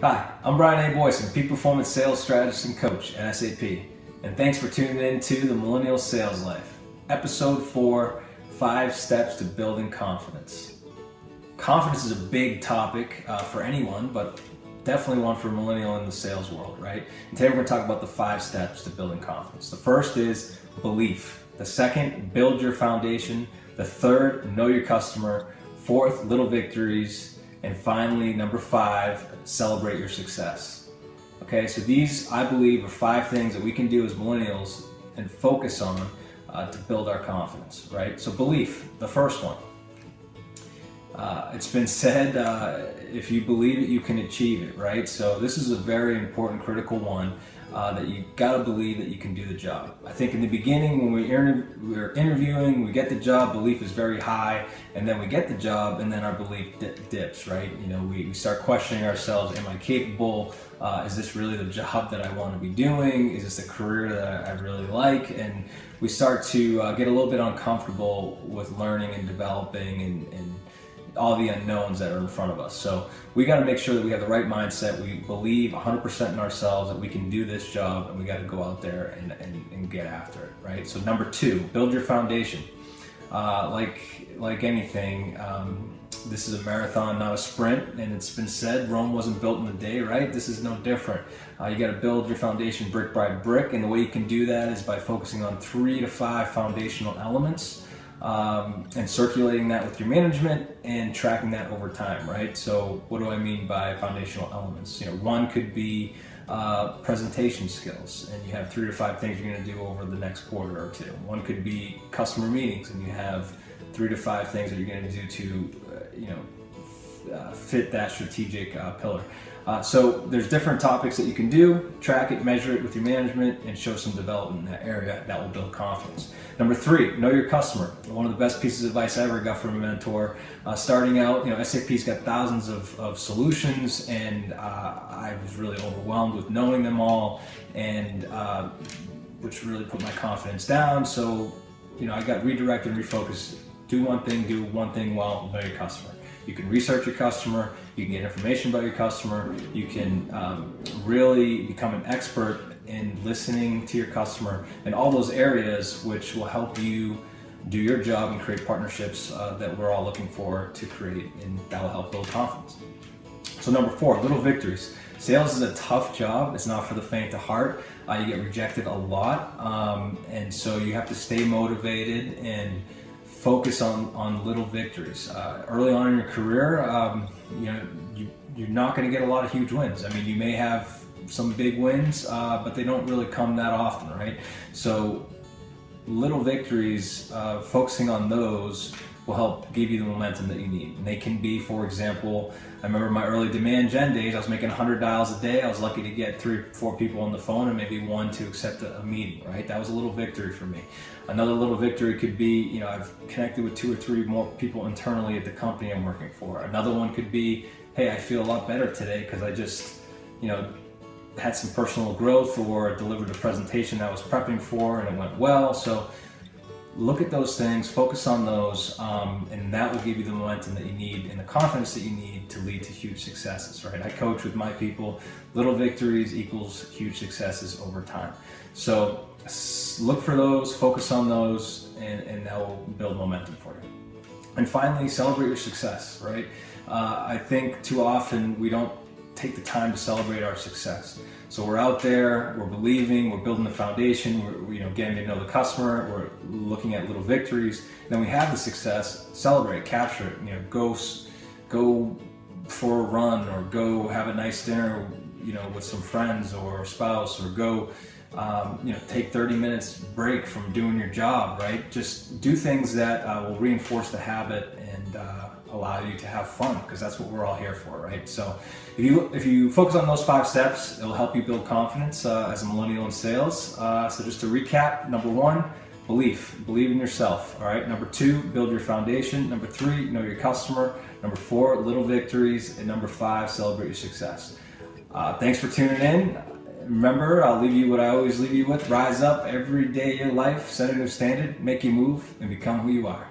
Hi, I'm Brian A. Boyson, Peak Performance Sales Strategist and Coach at SAP, and thanks for tuning in to the Millennial Sales Life, Episode 4, 5 Steps to Building Confidence. Confidence is a big topic for anyone, but definitely one for a millennial in the sales world, right? And today we're going to talk about the 5 steps to building confidence. The first is belief. The second, build your foundation. The third, know your customer. Fourth, little victories. And finally, number 5, celebrate your success. Okay, so these, I believe, are 5 things that we can do as millennials and focus on to build our confidence, right? So belief, the first one. It's been said, if you believe it, you can achieve it, right? So this is a very important, critical one that you gotta believe that you can do the job. I think in the beginning, when we're interviewing, we get the job, belief is very high, and then we get the job, and then our belief dips, right? You know, we start questioning ourselves, am I capable? Is this really the job that I want to be doing? Is this a career that I really like? And we start to get a little bit uncomfortable with learning and developing and all the unknowns that are in front of us. So we got to make sure that we have the right mindset. We believe 100% in ourselves that we can do this job, and we got to go out there and get after it, right? So number 2, build your foundation. Like anything, this is a marathon, not a sprint, and it's been said Rome wasn't built in a day, right? This is no different. You got to build your foundation brick by brick, and the way you can do that is by focusing on 3 to 5 foundational elements. And circulating that with your management and tracking that over time, right? So what do I mean by foundational elements? You know, one could be presentation skills, and you have 3 to 5 things you're going to do over the next quarter or two. One could be customer meetings, and you have 3 to 5 things that you're going to do to, fit that strategic pillar. So there's different topics that you can do, track it, measure it with your management, and show some development in that area that will build confidence. Number 3, know your customer. One of the best pieces of advice I ever got from a mentor. Starting out, SAP's got thousands of solutions, and I was really overwhelmed with knowing them all, and which really put my confidence down. So, I got redirected and refocused. Do one thing well, know your customer. You can research your customer, you can get information about your customer, you can really become an expert in listening to your customer and all those areas which will help you do your job and create partnerships that we're all looking for to create, and that will help build confidence. So number 4, little victories. Sales is a tough job. It's not for the faint of heart. You get rejected a lot, and so you have to stay motivated and focus on little victories. Early on in your career, you're not going to get a lot of huge wins. I mean, you may have some big wins, but they don't really come that often, right? So little victories, focusing on those will help give you the momentum that you need. And they can be, for example, I remember my early demand gen days, I was making 100 dials a day. I was lucky to get 3 or 4 people on the phone and maybe 1 to accept a meeting, right? That was a little victory for me. Another little victory could be, I've connected with 2 or 3 more people internally at the company I'm working for. Another one could be, hey, I feel a lot better today because I just, had some personal growth or delivered a presentation I was prepping for and it went well. So look at those things, focus on those, and that will give you the momentum that you need and the confidence that you need to lead to huge successes, right? I coach with my people, little victories equals huge successes over time. So look for those, focus on those, and that will build momentum for you. And finally, celebrate your success, right? I think too often we don't take the time to celebrate our success. So we're out there, we're believing, we're building the foundation, we're getting to know the customer, we're looking at little victories. Then we have the success, celebrate, capture it. Go for a run, or go have a nice dinner, with some friends or a spouse, or go, take 30 minutes break from doing your job, right? Just do things that will reinforce the habit and allow you to have fun, because that's what we're all here for, right? So if you focus on those 5 steps, it'll help you build confidence as a millennial in sales. So just to recap, number 1, believe in yourself, all right? Number 2, build your foundation. Number 3, know your customer. Number 4, little victories. And number 5, celebrate your success. Thanks for tuning in. Remember, I'll leave you what I always leave you with. Rise up every day of your life, set a new standard, make you move, and become who you are.